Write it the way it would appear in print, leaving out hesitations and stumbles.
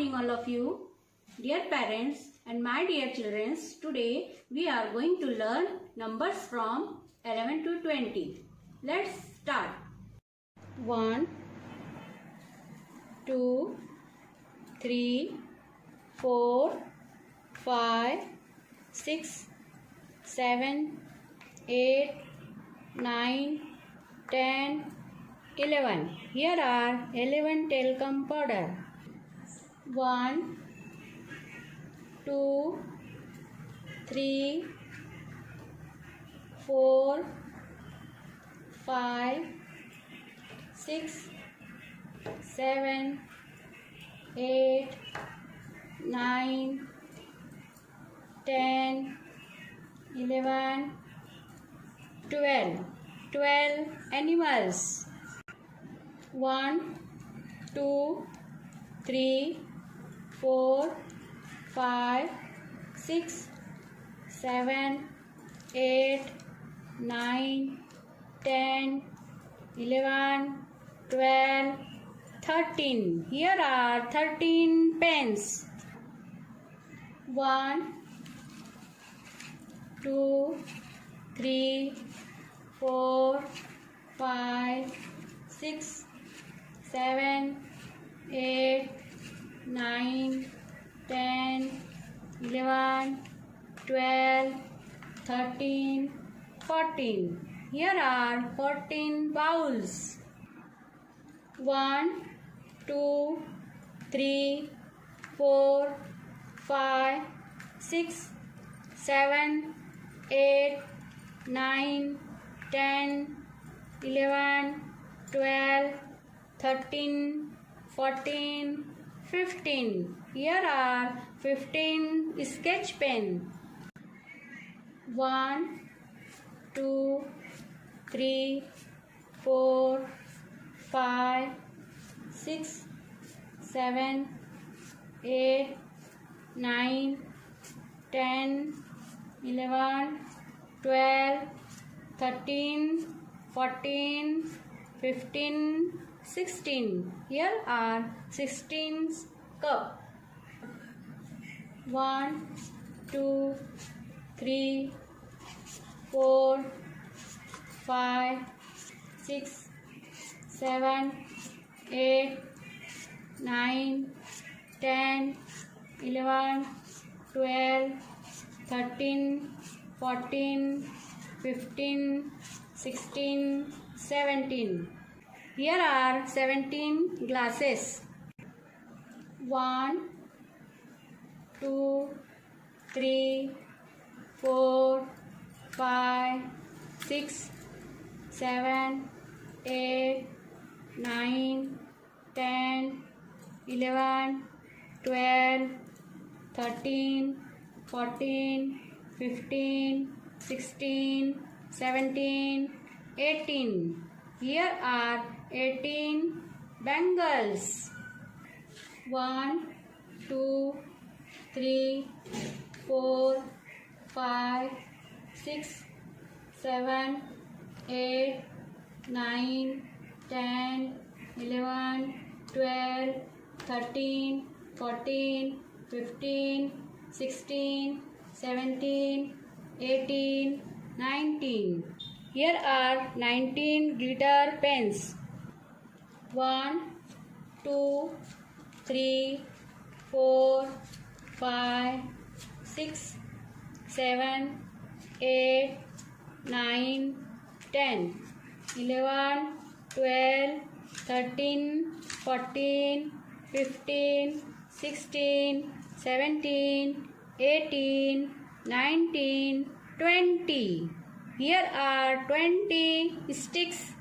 morning all of you. Dear parents and my dear children, today we are going to learn numbers from 11 to 20. Let's start. 1, 2, 3, 4, 5, 6, 7, 8, 9, 10, 11. Here are 11 talcum powder. 1, 2, 3, 4, 5, 6, 7, 8, 9, 10, 11, 12. 12 animals. 1, 2, 3, 4, 5, 6, 7, 8, 9, 10, 11, 12, 13. Here are 13 pens. 1, 2, 3, 4, 5, 6, 7, 8, 9, 10, 11, 12, 13, 14. Here are 14 bowls. 1, 2, 3, 4, 5, 6, 7, 8, 9, 10, 11, 12, 13, 14, 15. Here are 15 sketch pen. 1, 2, 3, 4, 5, 6, 7, 8, 9, 10, 11, 12, 13, 14, 15, 16. Here are 16 cup. 1, 2, 3, 4, 5, 6, 7, 8, 9, 10, 11, 12, 13, 14, 15, 16, 17. Here are 17 glasses. 1, 2, 3, 4, 5, 6, 7, 8, 9, 10, 11, 12, 13, 14, 15, 16, 17, 18. Here are 18 bangles. 1, 2, 3, 4, 5, 6, 7, 8, 9, 10, 11, 12, 13, 14, 15, 16, 17, 18, 19. Here are 19 glitter pens. 1, 2, 3, 4, 5, 6, 7, 8, 9, 10, 11, 12, 13, 14, 15, 16, 17, 18, 19, 20. Here are 20 sticks.